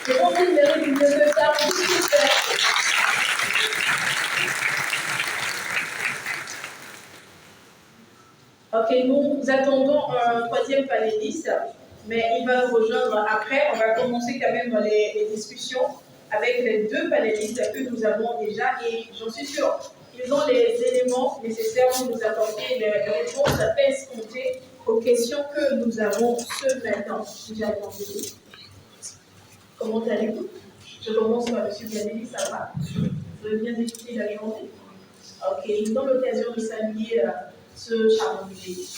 Je pense qu'il mérite mieux que ça. Ok, nous attendons un troisième panéliste, mais il va nous rejoindre après. On va commencer quand même les discussions avec les deux panélistes que nous avons déjà et j'en suis sûre, ils ont les éléments nécessaires pour nous apporter les réponses escomptées aux questions que nous avons ce matin. Comment allez-vous? Je commence par M. Bianelli, ça va? Vous avez bien débuté la journée? Ok, nous avons l'occasion de saluer ce charmant pays.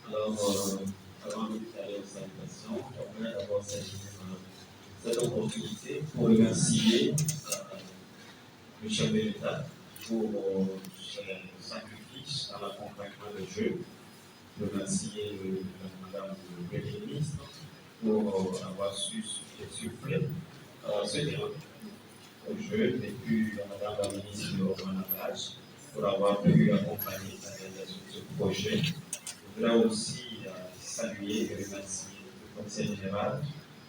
Alors, avant de faire aux salutations, j'aimerais d'abord saluer cette opportunité pour remercier le chef de l'État pour son sacrifice dans l'accompagnement de jeu. Remercier Madame le Premier ministre pour avoir su souffler ce terrain au jeu, et puis Madame la ministre de Romanavage pour avoir pu accompagner la réalisation de ce projet. Je voudrais aussi saluer et remercier le Conseil général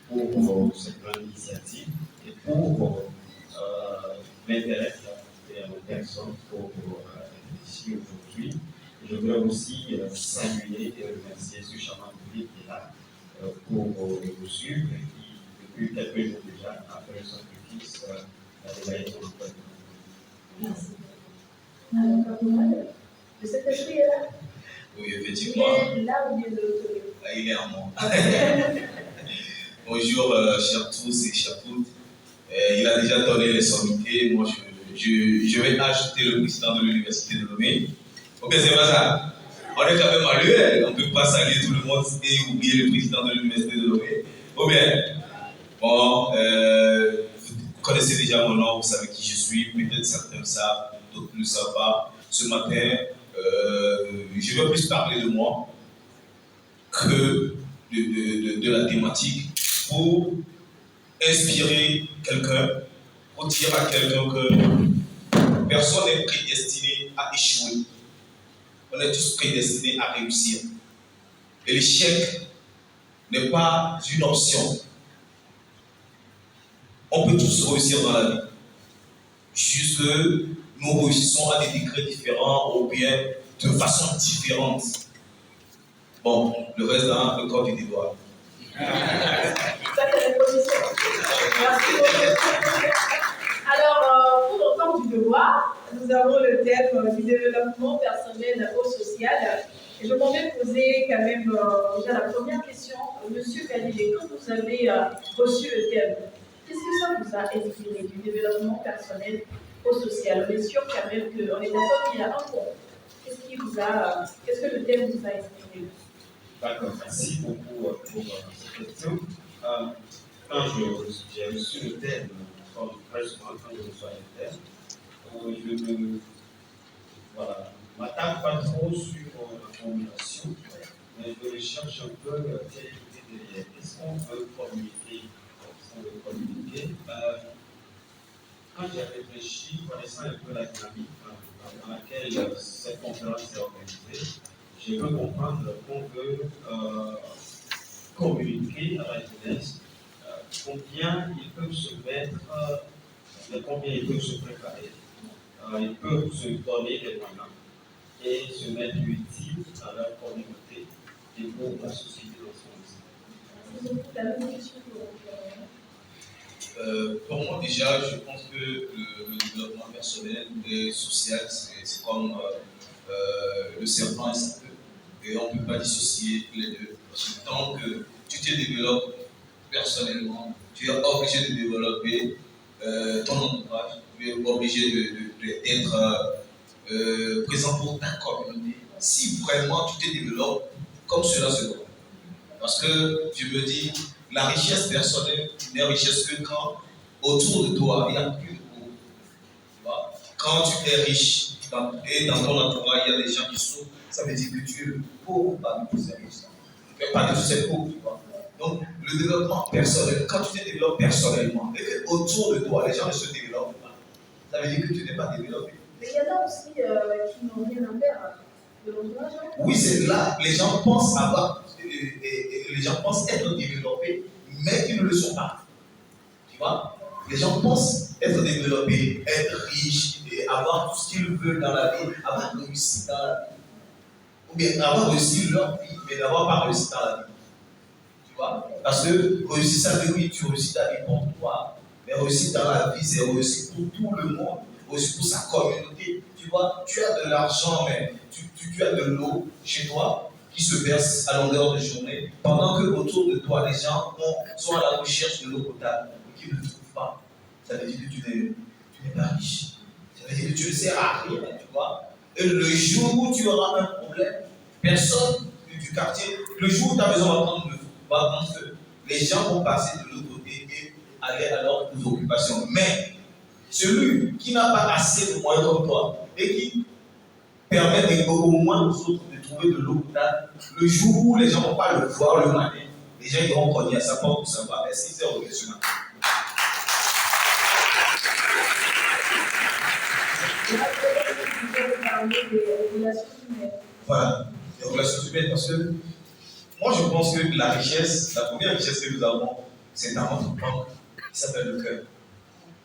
pour cette grande initiative et pour l'intérêt de la personne pour ici aujourd'hui. Je voudrais aussi saluer et remercier ce charmant public qui est là pour nous suivre et qui, depuis quelques jours déjà, a fait le sacrifice de la son emploi. Merci. Alors, Caporal, le Saint-Esprit est là? Oui, effectivement. Il est là ou bien de l'autre côté? Il est en moi. Bonjour, chers tous et chers toutes. Il a déjà donné les sommités. Moi, je vais ajouter le président de l'université de Lomé. Ok, c'est pas ça. On est quand même à l'UL. On ne peut pas saluer tout le monde et oublier le président de l'université de Lomé. Ou bien, bon, vous connaissez déjà mon nom, vous savez qui je suis. Peut-être certains le savent, d'autres ne le savent pas. Ce matin, je veux plus parler de moi que de la thématique pour inspirer quelqu'un, pour dire à quelqu'un que personne n'est prédestiné à échouer. On est tous prédestinés à réussir. Et l'échec n'est pas une option. On peut tous réussir dans la vie. Juste que nous réussissons à des degrés différents ou bien de façon différente. Bon, le reste dans le corps du déboire. Ça, c'est la position. Merci beaucoup. Alors, pour le temps du devoir, nous avons le thème du développement personnel ou social. Et je m'en vais poser quand même déjà la première question. Monsieur Galilée, quand vous avez reçu le thème, qu'est-ce que ça vous a inspiré du développement personnel ou social? On est sûr quand même qu'on est d'accord qu'il y a un point. Qu'est-ce que le thème vous a inspiré? D'accord, merci beaucoup pour cette question. Quand j'ai reçu le thème, comme très souvent quand je reçois un thème, je ne m'attaque pas trop sur la formulation, mais je recherche un peu quelle est l'idée derrière. Qu'est-ce qu'on veut communiquer? Quand j'ai réfléchi, connaissant un peu la dynamique dans laquelle cette conférence est organisée, je veux comprendre qu'on veut communiquer à la jeunesse combien ils peuvent se mettre, combien ils peuvent se préparer, ils peuvent se donner des moyens et se mettre utiles à leur communauté et pour la société dans son ensemble. Pour moi, déjà, je pense que le développement personnel et social, c'est comme le serpent et sa queue. Et on ne peut pas dissocier les deux. Parce que tant que tu te développes personnellement, tu es obligé de développer ton entourage, tu es obligé d'être présent pour ta communauté. Si vraiment tu te développes comme cela se doit. Parce que je me dis, la richesse personnelle n'est richesse que quand autour de toi, il n'y a plus de pauvres. Quand tu es riche et dans ton entourage, il y a des gens qui souffrent, ça veut dire que tu es le pauvre parmi tous ces riches. Tu ne fais pas de tous ces pauvres. Donc, le développement personnel, quand tu te développes personnellement et que autour de toi, les gens ne se développent pas, ça veut dire que tu n'es pas développé. Mais il y en a aussi qui n'ont rien à faire de l'entourage. Oui, c'est là, les gens pensent avoir, et les gens pensent être développés, mais qui ne le sont pas. Tu vois? Les gens pensent être développés, être riches et avoir tout ce qu'ils veulent dans la vie, avoir réussi dans la vie. Ou bien avoir réussi leur vie, mais d'avoir pas réussi dans la vie. Tu vois? Parce que réussir sa vie, oui, tu réussis ta vie pour toi. Mais réussir dans la vie, c'est réussir pour tout le monde, réussir pour sa communauté. Tu vois, tu as de l'argent, mais tu as de l'eau chez toi qui se verse à longueur de journée, pendant que autour de toi, les gens sont à la recherche de l'eau potable et qui ne le trouvent pas. Ça veut dire que tu n'es pas riche. Ça veut dire que tu ne sers à rien, tu vois. Et le jour où tu auras un problème, personne du quartier, le jour où ta maison va prendre feu, les gens vont passer de l'autre côté et aller à leurs occupations. Mais celui qui n'a pas assez de moyens comme toi et qui permet au moins aux autres de trouver de l'eau potable, le jour où les gens ne vont pas le voir le matin, les gens iront cogner à sa porte pour savoir est-ce qu'il s'est revenu ce matin. Voilà, les relations humaines, parce que moi je pense que la richesse, la première richesse que nous avons, c'est dans notre banque qui s'appelle le cœur.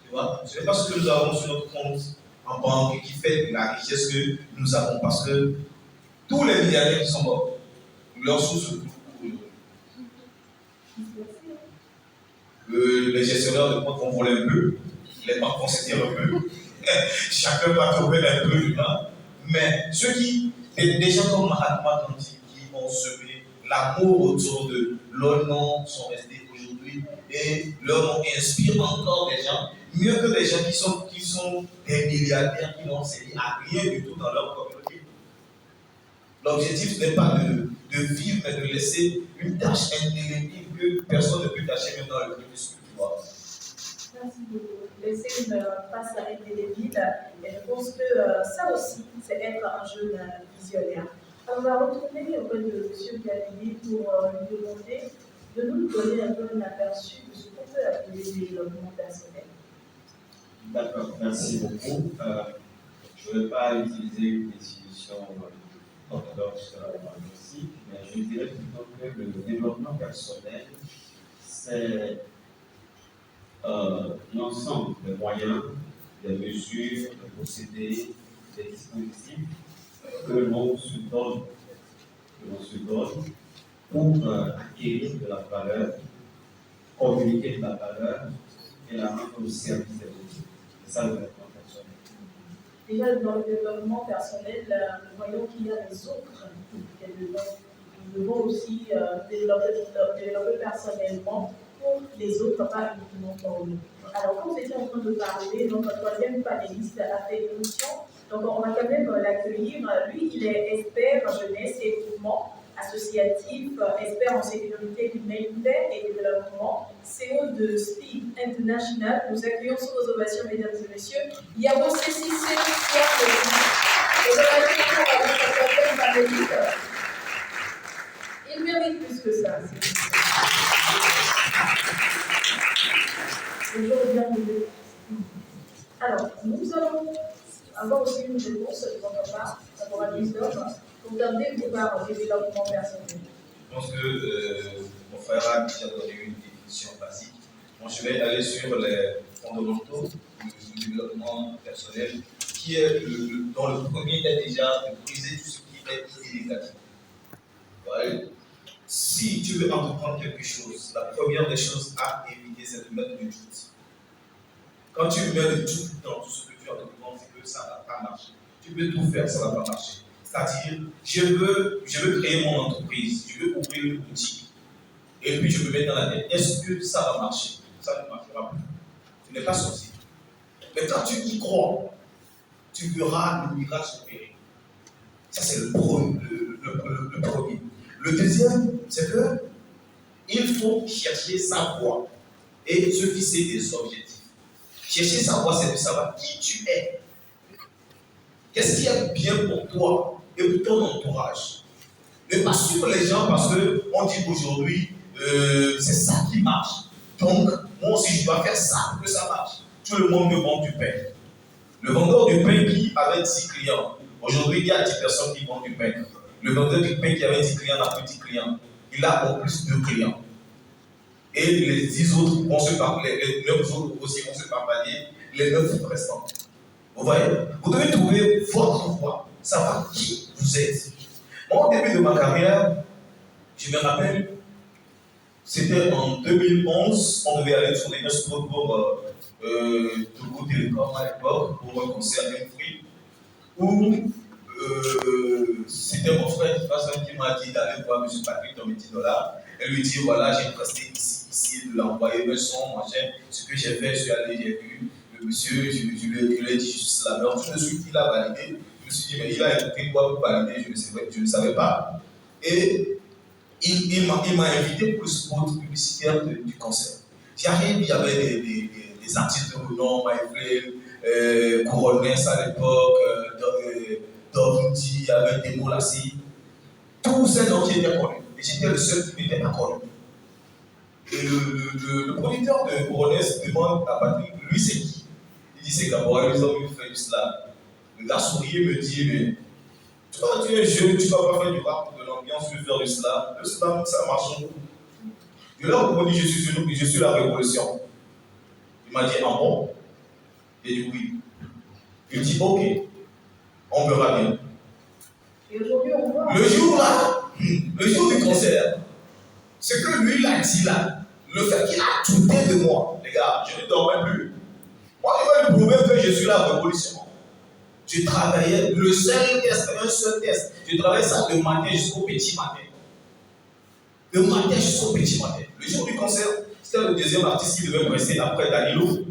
Tu vois, ce n'est pas ce que nous avons sur notre compte en banque qui fait la richesse que nous avons, parce que tous les milliardaires qui sont morts, leur source se trouve. Les gestionnaires de compte vont voler un peu, les banques vont se dire un peu, chacun va trouver un peu dedans, mais ceux qui, des gens comme Mahatma Gandhi, qui ont semé l'amour autour de leur nom, sont restés aujourd'hui, et leur nom inspire encore des gens, mieux que des gens qui sont des milliardaires qui n'ont servi à rien du tout dans leur communauté. L'objectif n'est pas de vivre, mais de laisser une tâche indélébile que personne ne peut tâcher même dans le crépuscule, tu vois. Merci beaucoup. Laisser une trace indélébile, et je pense que ça aussi, c'est être un jeune visionnaire. Alors, on va retourner auprès de M. Galilée pour lui demander de nous donner un peu un aperçu de ce qu'on peut appeler le développement personnel. D'accord, merci beaucoup. Je ne vais pas utiliser une définition orthodoxe aussi, mais je dirais plutôt que le développement personnel, c'est l'ensemble des moyens, des mesures, des procédés, des dispositifs que l'on se donne pour acquérir de la valeur, communiquer de la valeur et la rendre au service des autres. C'est ça le développement personnel. Déjà, dans le développement personnel, nous voyons qu'il y a les autres qui est dedans. Nous devons aussi développer personnellement pour les autres, pas uniquement pour nous. Alors, quand vous étiez en train de parler, donc notre troisième panéliste a fait une émission, donc on va quand même l'accueillir. Lui, il est expert en jeunesse et mouvement associatif, expert en sécurité humanitaire et développement, CEO de Speed International. Nous accueillons sous vos ovations, mesdames et messieurs, Yabo Cécile et de la troisième panéliste. Il mérite plus que ça. Alors, nous allons avoir aussi une réponse de votre part, favorable pour garder vos parts au développement personnel. Je pense que mon frère a déjà donné une définition basique. Moi, je vais aller sur les fondamentaux du développement personnel, qui est dont le premier est déjà de briser tout ce qui est négatif. Ouais. Si tu veux entreprendre quelque chose, la première des choses à éviter, c'est de mettre du doute. Quand tu mets le doute dans tout ce que tu entreprends, c'est que ça ne va pas marcher. Tu peux tout faire, ça ne va pas marcher. C'est-à-dire, je veux créer mon entreprise, je veux ouvrir une boutique. Et puis je me mets dans la tête, est-ce que ça va marcher? Ça ne marchera plus. Tu n'es pas sorti. Mais quand tu y crois, tu verras le miracle s'opérer. Ça, c'est le premier. Le deuxième, c'est que il faut chercher sa voie et se fixer des objectifs. Chercher sa voie, c'est de savoir qui tu es. Qu'est-ce qui est bien pour toi et pour ton entourage? Ne pas suivre les gens parce qu'on dit qu'aujourd'hui, c'est ça qui marche. Donc, moi aussi, je dois faire ça pour que ça marche. Tout le monde me vend du pain. Le vendeur du pain qui avait 10 clients, aujourd'hui, il y a 10 personnes qui vendent du pain. Le vendeur du pain qui avait 10 clients n'a plus 10 clients. Il a en plus 2 clients. Et les 10 autres vont se parler, les 9 autres aussi vont se parler, les 9 restants. Vous voyez? Vous devez trouver votre voie, savoir qui vous êtes. Moi, au début de ma carrière, je me rappelle, c'était en 2011, on devait aller sur les Nestor pour Togo Télécom à l'époque, pour un concert Free, où c'était mon frère qui m'a dit d'aller voir M. Patrick dans mes $10 et lui dire voilà, j'ai presté ici, de l'envoyer un son, machin. Ce que j'ai fait, je suis allé, j'ai vu le monsieur, je lui ai dit, je suis slammer. Tout de suite, il a validé. Je me suis dit, mais il a écouté quoi pour valider, je ne savais pas. Et il m'a invité pour le spot publicitaire du concert. J'arrive, il y avait des artistes de renom, Michael, Coronès à l'époque, Dovundi, il y avait des mots là-ci. Tous ces noms qui étaient connus. Et j'étais le seul qui n'était pas connu. Et le producteur de Coronès demande à Patrick, lui c'est qui? Il dit c'est Gabriel, ils ont fait du slam. Le gars souriait me dit, mais toi tu es jeune, tu ne vas pas faire du rap, de l'ambiance, tu veux faire du slam. Le slam, ça marche beaucoup. Et là, on me dit, je suis la révolution. Il m'a dit, ah bon? J'ai dit oui. Il dit, ok, on verra bien. Et aujourd'hui, on voit. Le jour du concert, ce que lui il a dit là, le fait qu'il a douté de moi, les gars, je ne dormais plus. Moi, je vais lui prouver que je suis la révolution. Je travaillais un seul test. Je travaillais ça de matin jusqu'au petit matin. De matin jusqu'au petit matin. Le jour du concert, c'était le deuxième artiste qui devait presser après Danilo.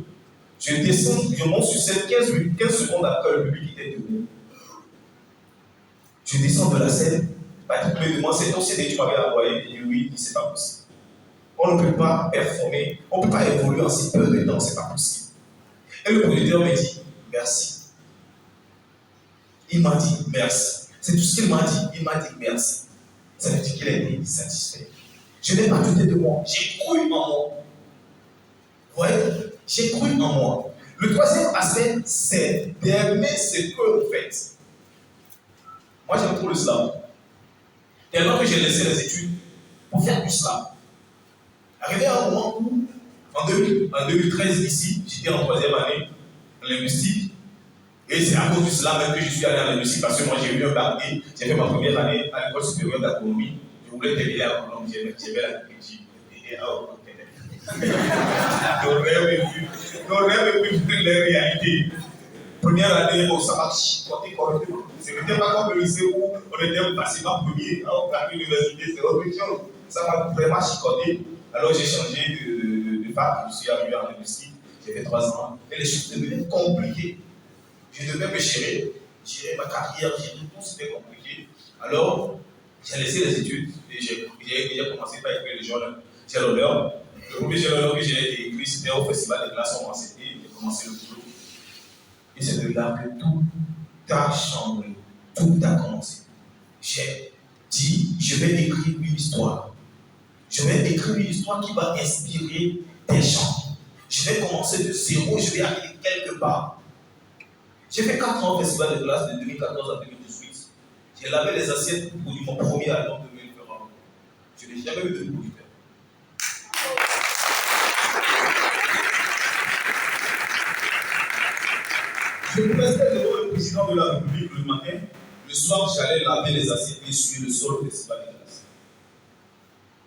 Je descends, je monte sur scène 15 secondes après le public était debout. Je descends de la scène. Patrick me demande, c'est ton CD que tu m'avais envoyé. Il dit oui, c'est pas possible. On ne peut pas performer, on ne peut pas évoluer en si peu de temps, c'est pas possible. Et le producteur me dit, merci. Il m'a dit merci. C'est tout ce qu'il m'a dit. Il m'a dit merci. Ça veut dire qu'il a été satisfait. Je n'ai pas douté de moi. J'ai cru en moi. Vous voyez? J'ai cru en moi. Le troisième aspect, c'est d'aimer ce que vous faites. Moi, j'aime trop le slam. Tellement que j'ai laissé les études pour faire du slam. Arrivé à un moment où, en 2013, ici, j'étais en 3e année en linguistique. Et c'est à cause du slam même que je suis allé en linguistique parce que moi, j'ai eu un bac D. J'ai fait ma première année à l'école supérieure d'agronomie. Je voulais terminer à Colombie, j'aimais l'agriculture. J'aurais vu les réalités. Première année, on s'en va chicoter correctement. Ce n'était pas comme le lycée où on était facilement premier. On a l'université, c'est autre chose. Ça m'a vraiment chicoté. Alors j'ai changé de fac, je suis arrivé en linguistique, j'ai fait 3 ans. Et les choses devenaient compliquées. Je devais me gérer ma carrière, gérer tout, c'était compliqué. Alors, j'ai laissé les études et j'ai commencé par écrire les journaux. J'ai l'honneur. Le premier journal que j'ai écrit, c'était au festival de glaçons en CT. J'ai commencé le boulot. Et c'est de là que tout a changé, tout a commencé. J'ai dit, je vais écrire une histoire. Je vais écrire une histoire qui va inspirer des gens. Je vais commencer de zéro, je vais arriver quelque part. J'ai fait 4 ans au festival de glace de 2014 à 2018. J'ai lavé les assiettes pour produire mon premier album de Mélanie Ferrand. Je n'ai jamais eu de producteur. Je me restais devant le président de la République le matin. Le soir, j'allais laver les assiettes et essuyer le sol au festival de glace.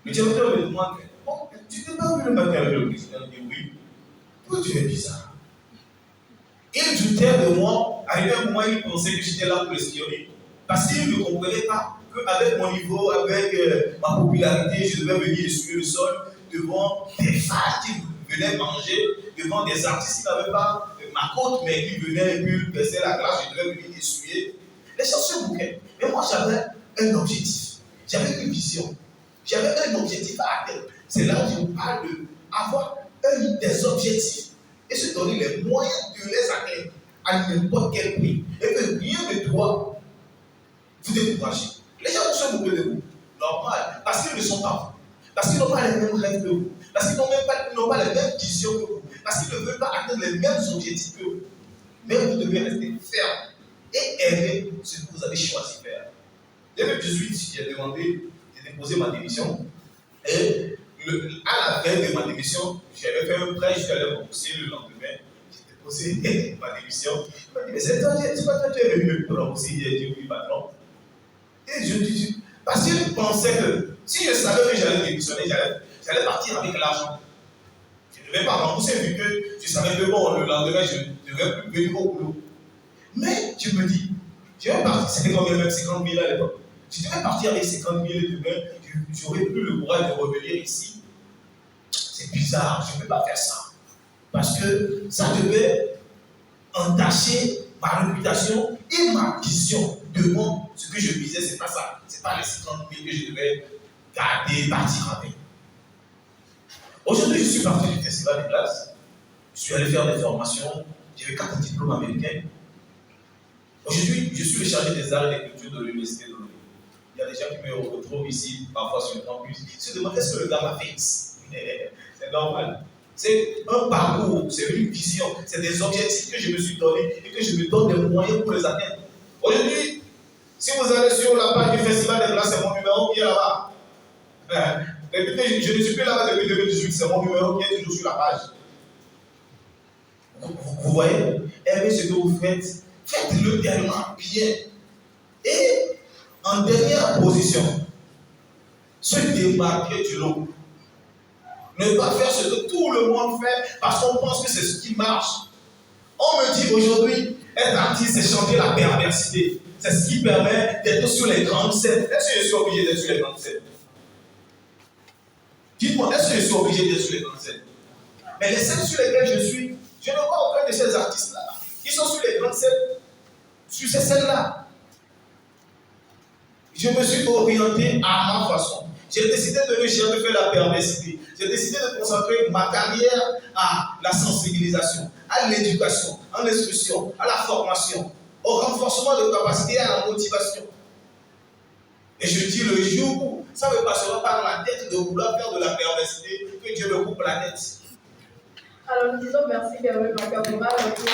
Le directeur me demande, oh, tu t'es pas vu le matin avec le président? Il dit oui. Pourquoi tu es bizarre? Il doutait de moi. À un moment, il pensait que j'étais là pour l'espionner. Parce qu'il ne comprenait pas qu'avec mon niveau, avec ma popularité, je devais venir essuyer le sol devant des femmes qui venaient manger, devant des artistes qui n'avaient pas ma côte, mais qui venaient et puis baisser la glace, je devais venir essuyer. Les gens se moquaient. Mais moi, j'avais un objectif. J'avais une vision. J'avais un objectif à atteindre. C'est là où je parle d'avoir des objectifs et se donner les moyens de les atteindre à n'importe quel prix. Et que rien ne doit vous décourager. Les gens se moquent de vous. Normal. Parce qu'ils ne sont pas vous. Parce qu'ils n'ont pas les mêmes rêves que vous. Parce qu'ils n'ont pas les mêmes visions que vous. Parce qu'ils ne veulent pas atteindre les mêmes objectifs que vous. Mais vous devez rester ferme et aimer ce que vous avez choisi de faire. Dès 2018, j'ai déposé ma démission. Et à la veille de ma démission, j'avais fait un prêt, je suis allé rembourser le lendemain. J'ai déposé ma démission. Il m'a dit, mais c'est pas toi qui es venu me rembourser. J'ai dit, oui, patron. Et je dis, parce que je pensais que si je savais que j'allais démissionner, j'allais partir avec l'argent. Je ne devais pas rembourser vu que je savais que bon, le lendemain, je ne devais plus venir au boulot. Mais je me dis, je vais partir, c'était combien même 50 000 à l'époque. Je devais partir avec 50 000 demain, j'aurais plus le courage de revenir ici. C'est bizarre, je ne peux pas faire ça. Parce que ça devait entacher ma réputation et ma vision de moi. Ce que je visais, ce n'est pas ça. Ce n'est pas les 50 000 que je devais garder, partir avec. Aujourd'hui, je suis parti du festival des classes. Je suis allé faire des formations. J'avais 4 diplômes américains. Aujourd'hui, je suis le chargé des arts et des cultures de l'université de Londres. Il y a des gens qui me retrouvent ici, parfois sur le campus. Ils se demandent est-ce que le gars m'a fait ici. C'est normal. C'est un parcours, c'est une vision, c'est des objectifs que je me suis donné et que je me donne des moyens pour les atteindre. Aujourd'hui, si vous allez sur la page du Festival des Glaces, c'est mon numéro qui est là-bas. Depuis que je ne suis plus là-bas depuis 2018, c'est mon numéro qui est toujours sur la page. Vous voyez, aimez ce que vous faites, faites-le tellement bien. Et en dernière position, se démarquer du lot. Ne pas faire ce que tout le monde fait parce qu'on pense que c'est ce qui marche. On me dit aujourd'hui, être artiste, c'est chanter la perversité. C'est ce qui permet d'être sur les grandes scènes. Est-ce que je suis obligé d'être sur les grandes scènes? Dites-moi, est-ce que je suis obligé d'être sur les grandes scènes? Mais les scènes sur lesquelles je suis, je ne vois aucun de ces artistes-là. Ils sont sur les grandes scènes, sur ces scènes-là. Je me suis orienté à ma façon. J'ai décidé de ne jamais faire la perversité. J'ai décidé de consacrer ma carrière à la sensibilisation, à l'éducation, à l'instruction, à la formation, au renforcement de capacités et à la motivation. Et je dis le jour où ça me passera par la tête de vouloir faire de la perversité, que Dieu me coupe la tête. Alors nous disons merci Gabriel Makabouba pour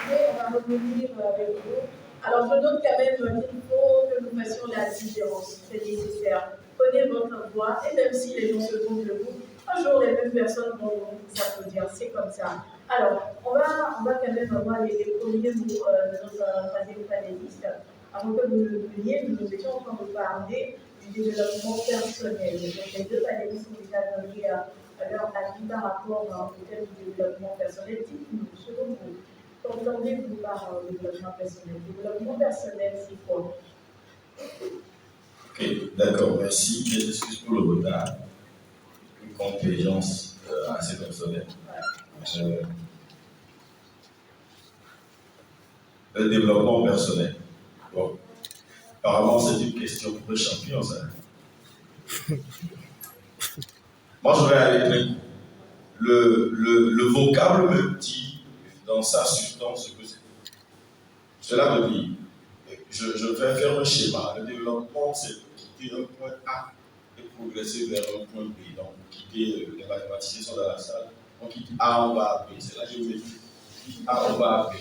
on va revenir avec vous. Alors je note quand même qu'il faut que nous fassions la différence, c'est nécessaire. Prenez votre voix et même si les gens se trouvent debout, un jour les mêmes personnes vont vous applaudir, c'est comme ça. Alors on va quand même avoir les premiers mots de notre troisième panéliste. Avant que vous le veniez, nous étions en train de parler du développement personnel. Donc les deux panélistes ont déjà donné leur avis par rapport au thème du développement personnel. Dites-nous, selon vous, qu'entendez-vous par développement personnel? Développement personnel, c'est quoi? Ok, d'accord, merci. Je m'excuse pour le retard. Une contingence assez personnelle. Le développement personnel. Bon, apparemment, c'est une question pour le champion, ça. Moi, je vais aller très court. Le vocable me dit, dans sa substance, ce que c'est. Cela me dit, je vais faire un schéma. Le développement, c'est quitter un point A et progresser vers un point B. Donc, quitter, les mathématiciens sont dans la salle. On quitte A, on va à B. C'est la géométrie. On quitte A, on va à B.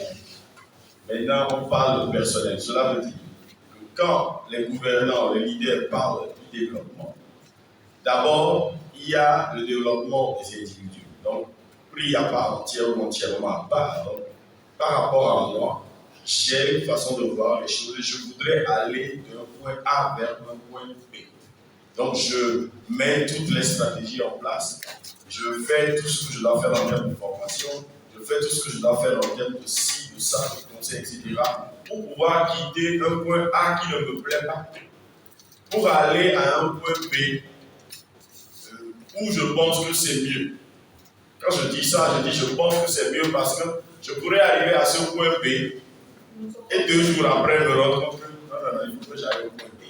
Maintenant, on parle de personnel. Cela veut dire que quand les gouvernants, les leaders parlent du développement, d'abord, il y a le développement des individus. Donc, pris à part entièrement à part, donc, par rapport à moi, j'ai une façon de voir les choses. Je voudrais aller d'un point A vers un point B. Donc, je mets toutes les stratégies en place. Je fais tout ce que je dois faire en termes de formation. Je fais tout ce que je dois faire en termes de ci, de ça, de conseils, etc. pour pouvoir quitter un point A qui ne me plaît pas pour aller à un point B où je pense que c'est mieux. Quand je dis ça, je dis je pense que c'est mieux parce que je pourrais arriver à ce point B et 2 jours après me rendre compte que non, il faut que j'aille au point B.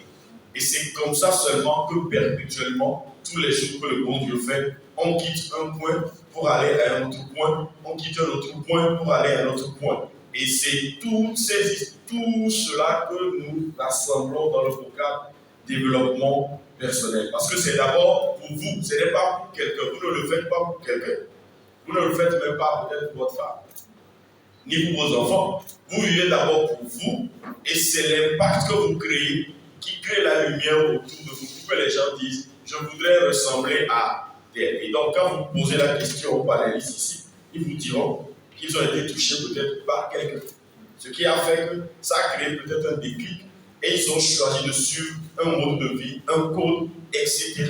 Et c'est comme ça seulement que perpétuellement, tous les jours que le bon Dieu fait, on quitte un point pour aller à un autre point, on quitte un autre point pour aller à un autre point. Et c'est tout cela que nous rassemblons dans le vocable développement personnel. Parce que c'est d'abord pour vous, ce n'est pas pour quelqu'un. Vous ne le faites pas pour quelqu'un. Vous ne le faites même pas peut-être pour votre femme. ni pour vos enfants. Vous vivez d'abord pour vous, et c'est l'impact que vous créez qui crée la lumière autour de vous, pour que les gens disent « je voudrais ressembler à tel ». Et donc, quand vous posez la question aux panélistes ici, ils vous diront qu'ils ont été touchés peut-être par quelqu'un. Ce qui a fait que ça a créé peut-être un déclic, et ils ont choisi de suivre un mode de vie, un code, etc.,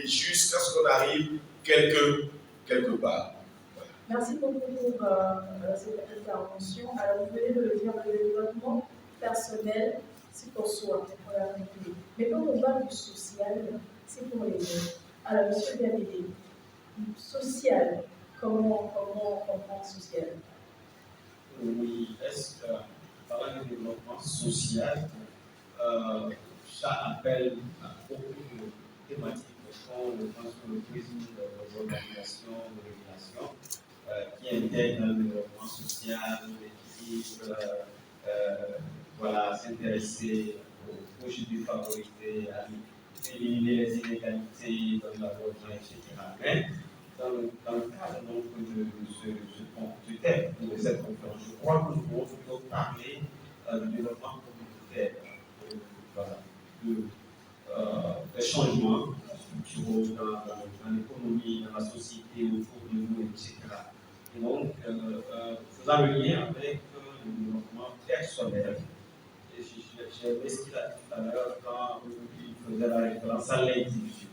jusqu'à ce qu'on arrive quelque part. Merci beaucoup pour cette intervention. Alors, vous venez de le dire, le développement personnel, c'est pour soi, c'est pour la République. Mais quand on parle du social, c'est pour les autres. Alors, M. Gabédé, social, comment comprendre social? Oui, est-ce que parlant de développement social, ça appelle à beaucoup de thématiques je pense que le prisme des organisations de régulation qui intègrent dans le développement social, l'équilibre, voilà, s'intéresser aux couches défavorisées, à éliminer les inégalités dans la logement, etc. Mais dans le cadre donc, de thème, de cette conférence, je crois que nous pouvons plutôt parler du développement communautaire, voilà, des changements structuraux dans l'économie, dans la société, autour de nous, etc. Et donc, faisant le lien avec le développement personnel, et j'ai aimé ce qu'il a dit tout à l'heure quand il faisait la référence à l'individu.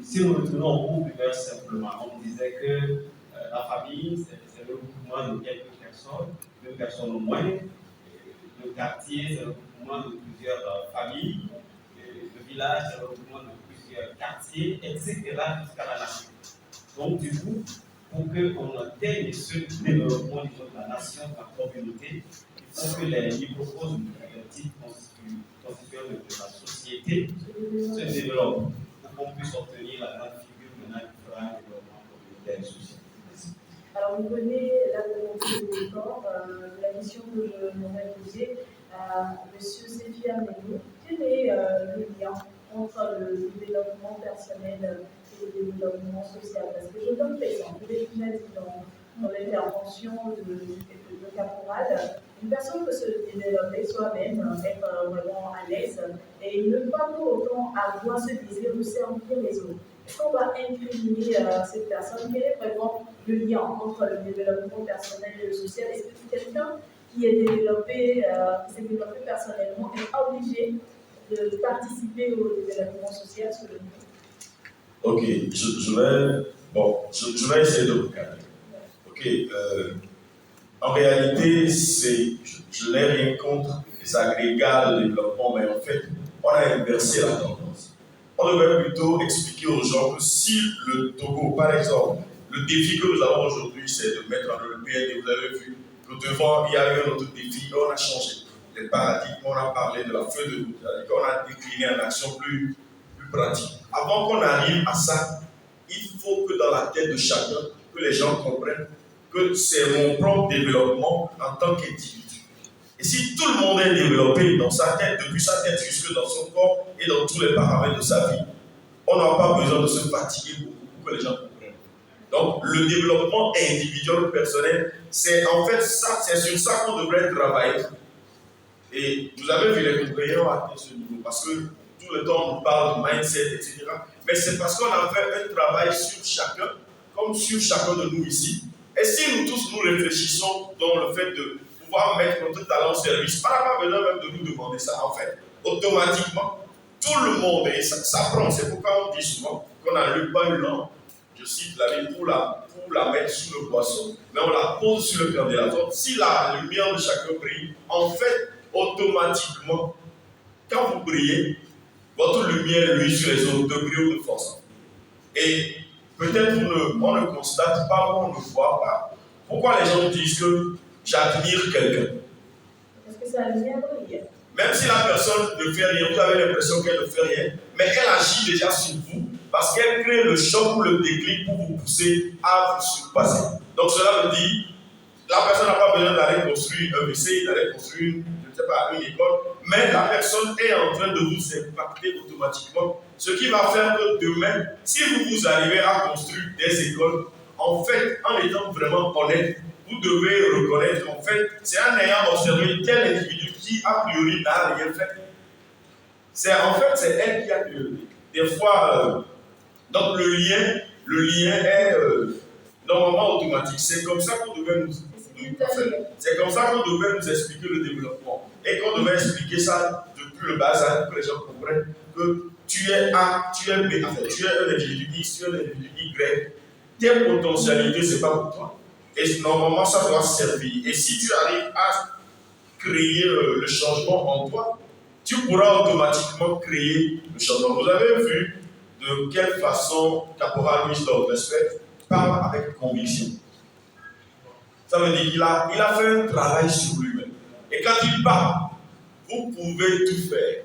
Si nous retournons au groupe humain simplement, on disait que la famille, c'est le regroupement de quelques personnes, 2 personnes au moins. Le quartier, c'est le regroupement de plusieurs familles. Le village, c'est le regroupement de plusieurs quartiers, etc. jusqu'à la nation. Donc, du coup, pour qu'on atteigne ce développement au niveau de la nation, de la communauté, il faut que les microcosmes, les types constituants de la société se développent. Qu'on puisse obtenir la grande figure maintenant qui fera un développement communautaire et social. Alors, vous venez là de corps, la mission que je m'aurais posée à M. Séfi Ameno. Quel est le lien entre le développement personnel et le développement social? Parce que je donne l'exemple, je l'ai déjà dit dans l'intervention de Caporal, une personne peut se développer soi-même, être vraiment à l'aise et ne pas pour autant avoir ce désir de servir les autres. Est-ce qu'on va incriminer cette personne? Quel est vraiment le lien entre le développement personnel et le social? Est-ce que quelqu'un qui s'est développé personnellement est obligé de participer au développement social selon vous? Ok, je vais essayer de vous cadrer. Ok, en réalité, je n'ai rien contre les agrégats de développement, mais en fait, on a inversé la tendance. On devrait plutôt expliquer aux gens que si le Togo, par exemple, le défi que nous avons aujourd'hui, c'est de mettre en œuvre le PND, vous avez vu que devant, il y a eu un autre défi, on a changé les paradigmes, on a parlé de la feuille de route, on a décliné en action plus pratique. Avant qu'on arrive à ça, il faut que dans la tête de chacun, que les gens comprennent que c'est mon propre développement en tant qu'individu. Et si tout le monde est développé dans sa tête, depuis sa tête jusque dans son corps et dans tous les paramètres de sa vie, on n'a pas besoin de se fatiguer pour que les gens comprennent. Donc, le développement individuel, personnel, c'est en fait ça, c'est sur ça qu'on devrait travailler. Et vous avez vu les compréhensions à ce niveau, parce que tout le temps on nous parle de mindset, etc. Mais c'est parce qu'on a fait un travail sur chacun, comme sur chacun de nous ici. Et si nous tous nous réfléchissons dans le fait de pouvoir mettre notre talent au service, on n'a pas besoin même de nous demander ça. En fait, automatiquement, tout le monde, et ça prend, c'est pourquoi on dit souvent qu'on n'allume pas une lampe, je cite la Bible, pour la mettre sous le poisson, mais on la pose sur le candélateur. Si la lumière de chacun brille, en fait, automatiquement, quand vous brillez, votre lumière luit sur les autres de brio de force. Et peut-être on ne constate pas, on ne voit pas. Pourquoi les gens disent que j'admire quelqu'un? Parce que ça a lumière brille. Même si la personne ne fait rien, vous avez l'impression qu'elle ne fait rien, mais elle agit déjà sur vous parce qu'elle crée le choc ou le déclic pour vous pousser à vous surpasser. Donc cela veut dire, la personne n'a pas besoin d'aller construire un WC, d'aller construire, je ne sais pas, une école, mais la personne est en train de vous impacter automatiquement. Ce qui va faire que demain, si vous arrivez à construire des écoles, en fait, en étant vraiment honnête, vous devez reconnaître qu'en fait, c'est en ayant observé tel individu qui, a priori, n'a rien fait. C'est elle qui a créé. Des fois, donc le lien est normalement automatique. C'est comme ça qu'on devait c'est comme ça qu'on devait nous expliquer le développement. Et qu'on devait expliquer ça depuis le bas âge pour que les gens comprennent que tu es A, tu es B, en fait, tu es un individu X, tu es un individu Y. Tes potentialités, ce n'est pas pour toi. Et normalement, ça doit servir. Et si tu arrives à créer le changement en toi, tu pourras automatiquement créer le changement. Vous avez vu de quelle façon Caporal Wisdom Respect parle avec conviction. Ça veut dire qu'il a fait un travail sur lui-même. Et quand il parle, vous pouvez tout faire.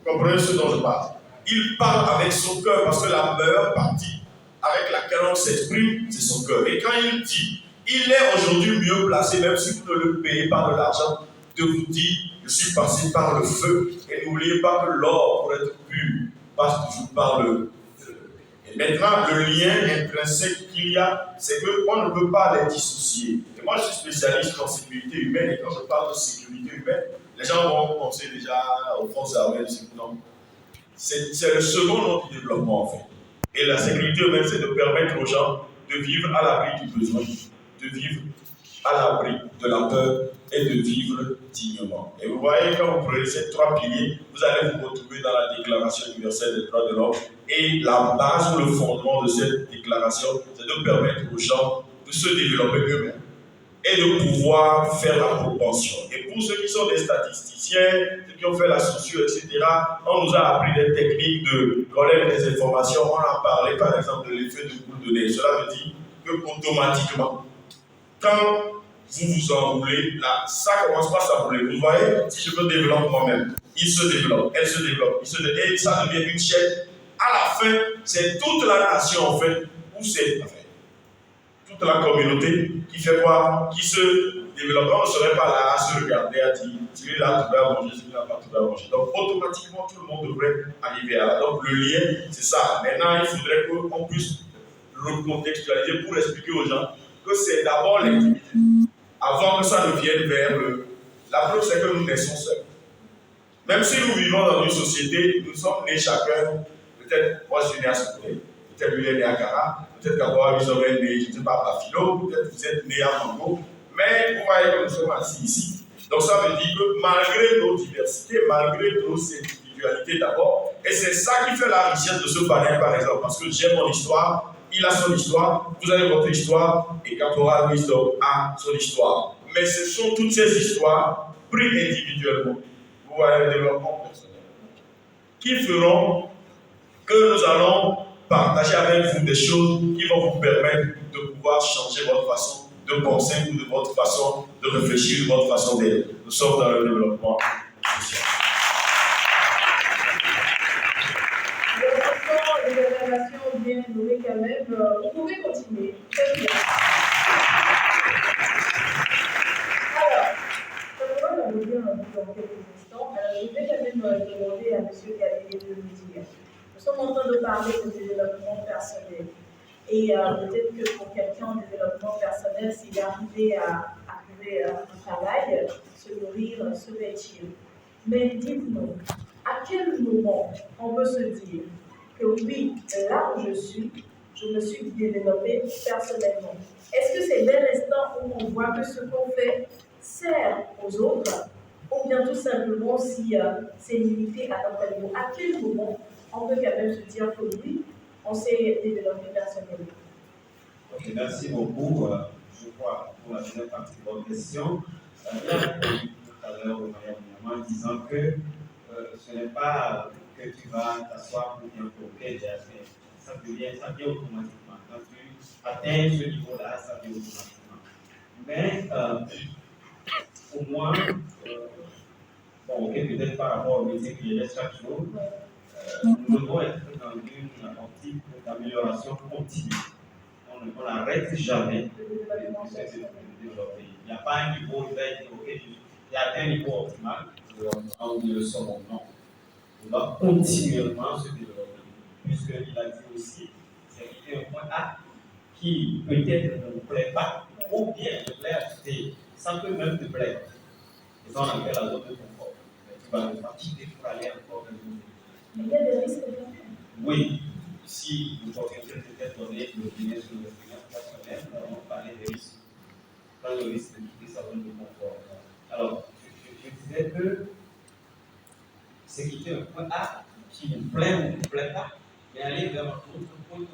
Vous comprenez ce dont je parle? Il parle avec son cœur parce que la meilleure partie avec laquelle on s'exprime, c'est son cœur. Et quand il dit, il est aujourd'hui mieux placé, même si vous ne le payez pas de l'argent, de vous dire, je suis passé par le feu. Et n'oubliez pas que l'or, pour être pur, passe toujours par le feu. Et maintenant, le lien intrinsèque qu'il y a, c'est qu'on ne peut pas les dissocier. Et moi, je suis spécialiste en sécurité humaine, et quand je parle de sécurité humaine, les gens vont penser déjà aux forces armées. Non. C'est le second nom du développement, en fait. Et la sécurité humaine, c'est de permettre aux gens de vivre à l'abri du besoin, de vivre à l'abri de la peur et de vivre dignement. Et vous voyez, quand vous prenez ces trois piliers, vous allez vous retrouver dans la Déclaration universelle des droits de l'homme. Et la base ou le fondement de cette déclaration, c'est de permettre aux gens de se développer eux-mêmes et de pouvoir faire la propension. Et pour ceux qui sont des statisticiens, ceux qui ont fait la socio, etc., on nous a appris des techniques de collecte des informations. On a parlé par exemple de l'effet de boule de neige. Cela veut dire que automatiquement, quand vous vous enroulez, là, ça commence par s'enrouler. Vous voyez, si je me développe moi-même, il se développe, elle se développe, et ça devient une chaîne. À la fin, c'est toute la nation en fait, où c'est toute la communauté qui fait quoi? Qui se développe. On ne serait pas là à se regarder, à dire, celui-là, tu vas manger, celui-là, tu vas manger. Donc, automatiquement, tout le monde devrait arriver à là. Donc, le lien, c'est ça. Maintenant, il faudrait qu'on puisse recontextualiser pour expliquer aux gens que c'est d'abord l'individu, avant que ça ne vienne vers le... La preuve, c'est que nous naissons seuls. Même si nous vivons dans une société, nous sommes nés chacun, peut-être moi je suis né à Sokoté, peut-être lui est né à Kara, peut-être qu'avoir vous aurez né, je ne sais pas, à Philo, peut-être vous êtes né à Mango, mais vous voyez que nous sommes assis ici. Donc ça veut dire que malgré nos diversités, malgré nos individualités d'abord, et c'est ça qui fait la richesse de ce panel par exemple, parce que j'ai mon histoire, il a son histoire, vous avez votre histoire, et Caporal Wisdom a son histoire. Mais ce sont toutes ces histoires prises individuellement. Vous voyez le développement personnel, qui feront que nous allons partager avec vous des choses qui vont vous permettre de pouvoir changer votre façon de penser ou de votre façon de réfléchir, de votre façon d'être. Nous sommes dans le développement social. Les observations bien nommées quand même. Vous pouvez continuer. Très bien. Alors, on va revenir dans quelques instants. Alors, je vais quand même demander à M. Galilée de nous dire. Nous sommes en train de parler de développement personnel. Et peut-être que pour quelqu'un en développement personnel, s'il est arrivé à un travail, se nourrir, se vêtir. Mais dites-nous, à quel moment on peut se dire que oui, là où je me suis développé personnellement? Est-ce que c'est dès l'instant où on voit que ce qu'on fait sert aux autres, ou bien tout simplement si c'est limité à notre niveau? À quel moment on peut quand même se dire que oui, on s'est développé personnellement? Ok, merci beaucoup. Je crois pour la deuxième partie de votre question. Il a répondu tout à l'heure de manière en disant que ce n'est pas que tu vas t'asseoir pour bien bloquer, ça vient automatiquement. Quand tu atteins ce niveau-là, ça vient automatiquement. Mais au moins, bon, ok, peut-être par rapport au métier qui est chaque jour, nous devons être dans une optique d'amélioration continue. On n'arrête jamais de développer. Il n'y a pas un niveau où il va être ok, il y a un niveau optimal où nous le sommes. Non. On va continuellement se développer. Puisqu'il a dit aussi, c'est un point A qui peut-être ne nous plaît pas, ou bien te plaire, ça peut même te plaire. Et ça, on appelle la zone de confort. Mais tu vas te fatiguer pour aller encore vers le. Mais il y a des risques. Oui, si l'opportunité était donnée de venir sur le client personnel, nous allons parler des risques. Pas le risque de quitter sa zone de confort. Alors, je disais que c'est quitter un point A qui nous plaît ou ne nous plaît pas, et aller vers un autre point que nous